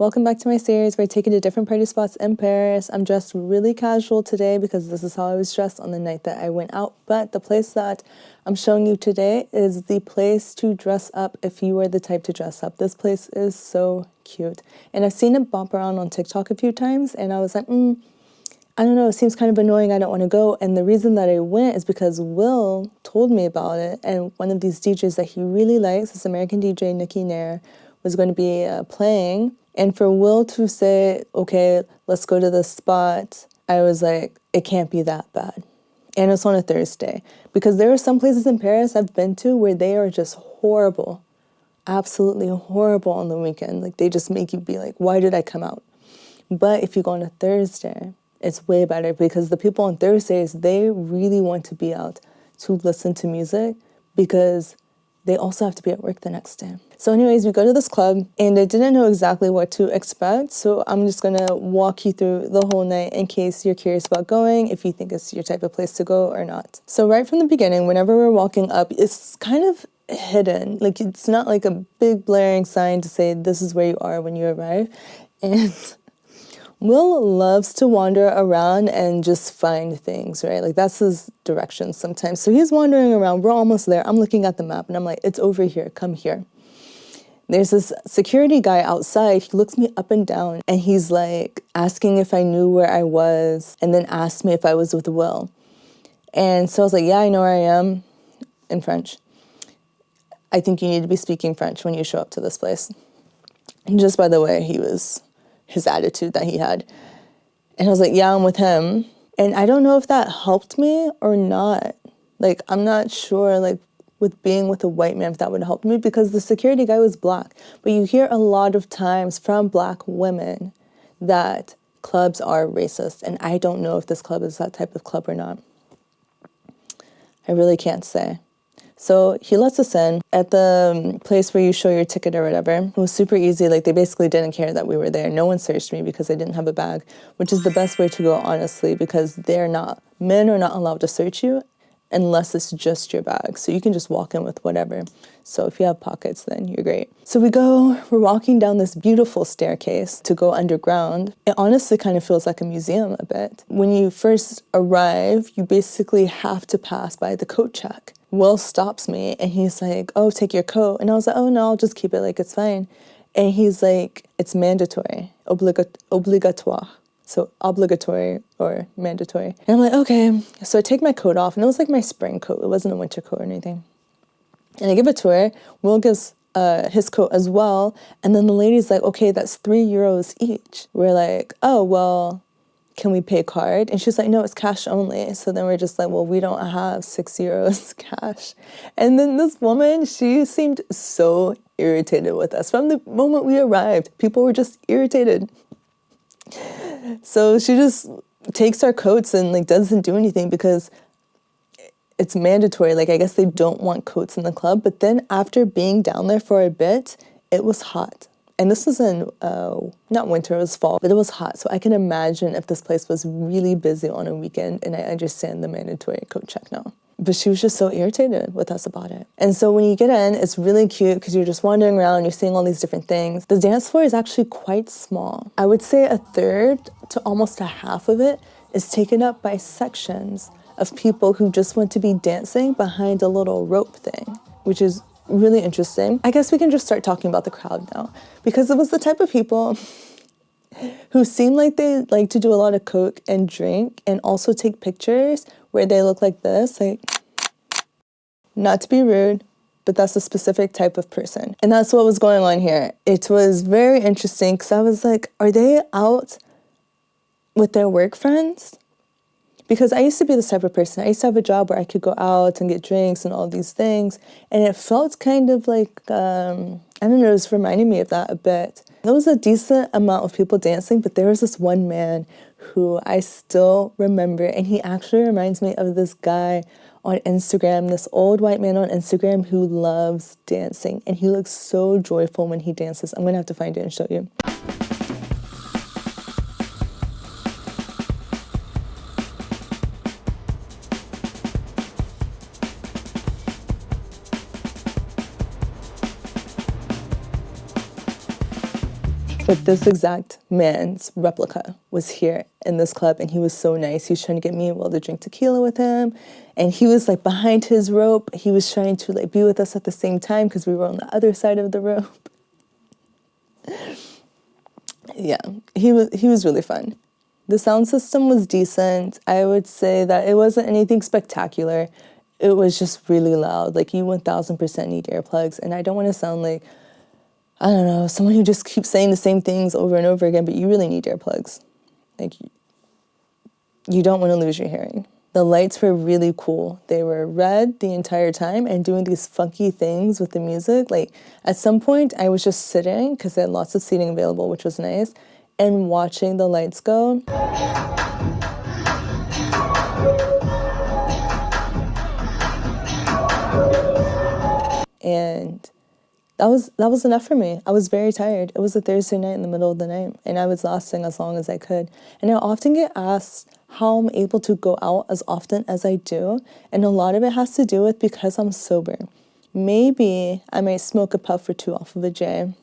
Welcome back to my series where I take you to different party spots in Paris. I'm dressed really casual today because this is how I was dressed on the night that I went out. But the place that I'm showing you today is the place to dress up if you are the type to dress up. This place is so cute. And I've seen it bump around on TikTok a few times and I was like, I don't know, it seems kind of annoying, I don't want to go. And the reason that I went is because Will told me about it, and one of these DJs that he really likes, this American DJ, Nicky Nair, was going to be playing. And for Will to say, okay, let's go to this spot, I was like, it can't be that bad. And it's on a Thursday. Because there are some places in Paris I've been to where they are just horrible, absolutely horrible on the weekend. Like, they just make you be like, why did I come out? But if you go on a Thursday, it's way better because the people on Thursdays, they really want to be out to listen to music because they also have to be at work the next day. So anyways, we go to this club and I didn't know exactly what to expect. So I'm just gonna walk you through the whole night in case you're curious about going, if you think it's your type of place to go or not. So right from the beginning, whenever we're walking up, it's kind of hidden. Like, it's not like a big blaring sign to say this is where you are when you arrive. And Will loves to wander around and just find things, right? Like, that's his direction sometimes. So he's wandering around. We're almost there. I'm looking at the map and I'm like, it's over here. Come here. There's this security guy outside. He looks me up and down and he's like asking if I knew where I was and then asked me if I was with Will. And so I was like, yeah, I know where I am, in French. I think you need to be speaking French when you show up to this place. And just by the way, his attitude that he had. And I was like, yeah, I'm with him. And I don't know if that helped me or not. Like, I'm not sure, like, with being with a white man, if that would help me, because the security guy was black. But you hear a lot of times from black women that clubs are racist. And I don't know if this club is that type of club or not. I really can't say. So he lets us in at the place where you show your ticket or whatever. It was super easy. Like, they basically didn't care that we were there. No one searched me because I didn't have a bag, which is the best way to go, honestly, because men are not allowed to search you unless it's just your bag. So you can just walk in with whatever. So if you have pockets, then you're great. So we're walking down this beautiful staircase to go underground. It honestly kind of feels like a museum a bit. When you first arrive, you basically have to pass by the coat check. Will stops me and he's like, oh, take your coat. And I was like, oh, no, I'll just keep it, like, it's fine. And he's like, it's mandatory, obligatoire. So obligatory or mandatory. And I'm like, okay. So I take my coat off and it was like my spring coat. It wasn't a winter coat or anything. And I give it to her. Will gives his coat as well. And then the lady's like, okay, that's €3 each. We're like, oh, well, can we pay card? And she's like, no, it's cash only. So then we're just like, well, we don't have €6 cash. And then this woman, she seemed so irritated with us. From the moment we arrived, people were just irritated. So she just takes our coats and, like, doesn't do anything because it's mandatory. Like, I guess they don't want coats in the club. But then after being down there for a bit, it was hot. And this was in, not winter, it was fall, but it was hot. So I can imagine if this place was really busy on a weekend, and I understand the mandatory coat check now. But she was just so irritated with us about it. And so when you get in, it's really cute because you're just wandering around, you're seeing all these different things. The dance floor is actually quite small. I would say a third to almost a half of it is taken up by sections of people who just want to be dancing behind a little rope thing, which is really interesting. I guess we can just start talking about the crowd now, because it was the type of people who seem like they like to do a lot of coke and drink and also take pictures where they look like this, like, not to be rude, but that's a specific type of person. And that's what was going on here. It was very interesting because I was like, are they out with their work friends? Because I used to be this type of person. I used to have a job where I could go out and get drinks and all these things. And it felt kind of like, I don't know, it was reminding me of that a bit. There was a decent amount of people dancing, but there was this one man who I still remember. And he actually reminds me of this guy on Instagram, this old white man on Instagram who loves dancing. And he looks so joyful when he dances. I'm going to have to find it and show you. But this exact man's replica was here in this club, and he was so nice. He was trying to get me and Will to drink tequila with him, and he was like behind his rope. He was trying to like be with us at the same time because we were on the other side of the rope. Yeah, he was really fun. The sound system was decent. I would say that it wasn't anything spectacular. It was just really loud. Like, you 1000% need earplugs, and I don't want to sound like, I don't know, someone who just keeps saying the same things over and over again, but you really need earplugs. Like, you don't want to lose your hearing. The lights were really cool. They were red the entire time and doing these funky things with the music. Like, at some point, I was just sitting, because they had lots of seating available, which was nice, and watching the lights go. And that was enough for me. I was very tired. It was a Thursday night in the middle of the night, and I was lasting as long as I could. And I often get asked how I'm able to go out as often as I do, and a lot of it has to do with because I'm sober. Maybe I might smoke a puff or two off of a J,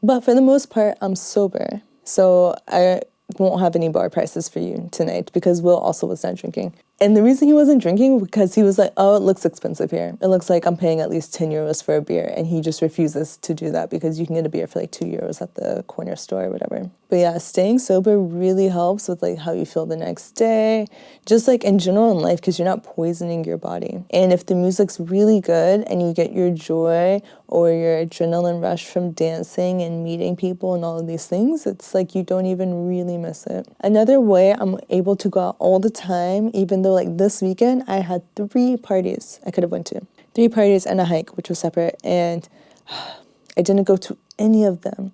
but for the most part, I'm sober. So I won't have any bar prices for you tonight because Will also was not drinking. And the reason he wasn't drinking because he was like, oh, it looks expensive here. It looks like I'm paying at least 10 euros for a beer. And he just refuses to do that because you can get a beer for like 2 euros at the corner store or whatever. But yeah, staying sober really helps with like how you feel the next day, just like in general in life, because you're not poisoning your body. And if the music's really good and you get your joy or your adrenaline rush from dancing and meeting people and all of these things, it's like you don't even really miss it. Another way I'm able to go out all the time, even though like this weekend I had 3 parties I could have went to. 3 parties and a hike, which was separate, and I didn't go to any of them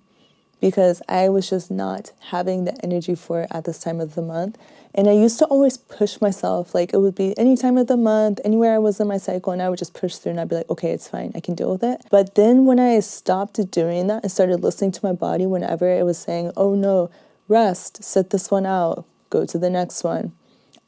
because I was just not having the energy for it at this time of the month. And I used to always push myself, like it would be any time of the month, anywhere I was in my cycle, and I would just push through and I'd be like, okay, it's fine, I can deal with it. But then when I stopped doing that and started listening to my body whenever it was saying, oh no, rest, sit this one out, go to the next one,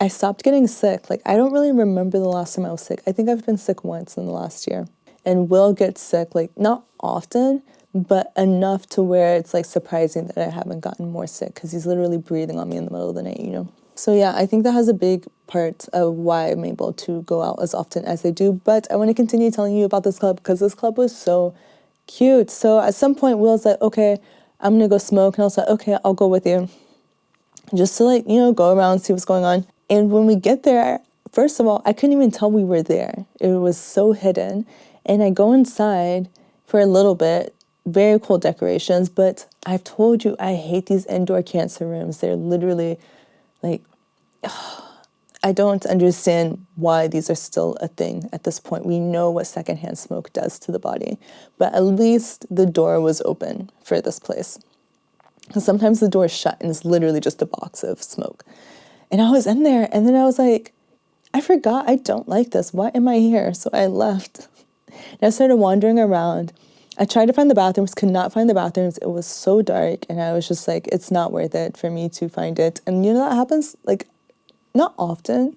I stopped getting sick. Like, I don't really remember the last time I was sick. I think I've been sick once in the last year. And Will gets sick, like, not often, but enough to where it's, like, surprising that I haven't gotten more sick because he's literally breathing on me in the middle of the night, you know? So, yeah, I think that has a big part of why I'm able to go out as often as I do. But I want to continue telling you about this club because this club was so cute. So, at some point, Will's like, okay, I'm going to go smoke. And I was like, okay, I'll go with you. Just to, like, you know, go around, see what's going on. And when we get there, first of all, I couldn't even tell we were there. It was so hidden. And I go inside for a little bit, very cool decorations, but I've told you I hate these indoor cancer rooms. They're literally like, I don't understand why these are still a thing at this point. We know what secondhand smoke does to the body, but at least the door was open for this place. Because sometimes the door is shut and it's literally just a box of smoke. And I was in there, and then I was like, I forgot I don't like this. Why am I here? So I left. And I started wandering around. I tried to find the bathrooms, could not find the bathrooms. It was so dark, and I was just like, it's not worth it for me to find it. And you know, that happens, like, not often,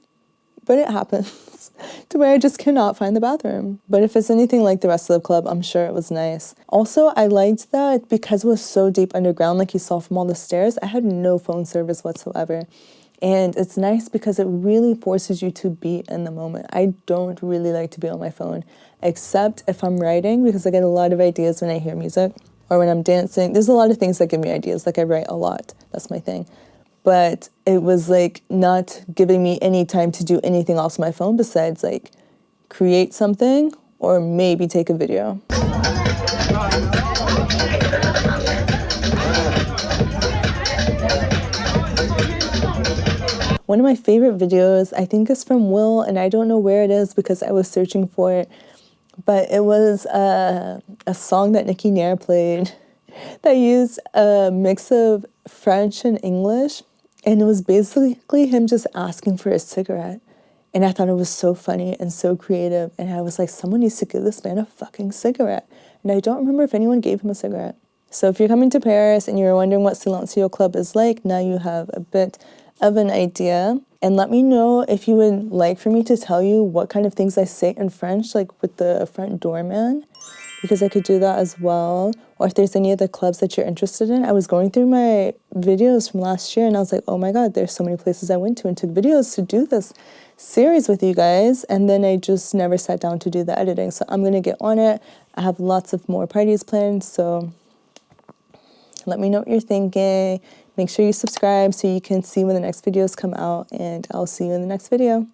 but it happens to where I just cannot find the bathroom. But if it's anything like the rest of the club, I'm sure it was nice. Also, I liked that because it was so deep underground, like you saw from all the stairs, I had no phone service whatsoever. And it's nice because it really forces you to be in the moment. I don't really like to be on my phone, except if I'm writing, because I get a lot of ideas when I hear music or when I'm dancing. There's a lot of things that give me ideas, like I write a lot. That's my thing. But it was like not giving me any time to do anything else on my phone besides like create something or maybe take a video. One of my favorite videos, I think, is from Will, and I don't know where it is because I was searching for it, but it was a song that Nicki Nair played that used a mix of French and English, and it was basically him just asking for a cigarette. And I thought it was so funny and so creative, and I was like, someone needs to give this man a fucking cigarette. And I don't remember if anyone gave him a cigarette. So if you're coming to Paris and you're wondering what Silencio Club is like, now you have a bit of an idea. And let me know if you would like for me to tell you what kind of things I say in French, like with the front doorman, because I could do that as well. Or if there's any other clubs that you're interested in. I was going through my videos from last year and I was like, oh my god, there's so many places I went to and took videos to do this series with you guys, and then I just never sat down to do the editing. So I'm gonna get on it. I have lots of more parties planned, so let me know what you're thinking. Make sure you subscribe so you can see when the next videos come out, and I'll see you in the next video.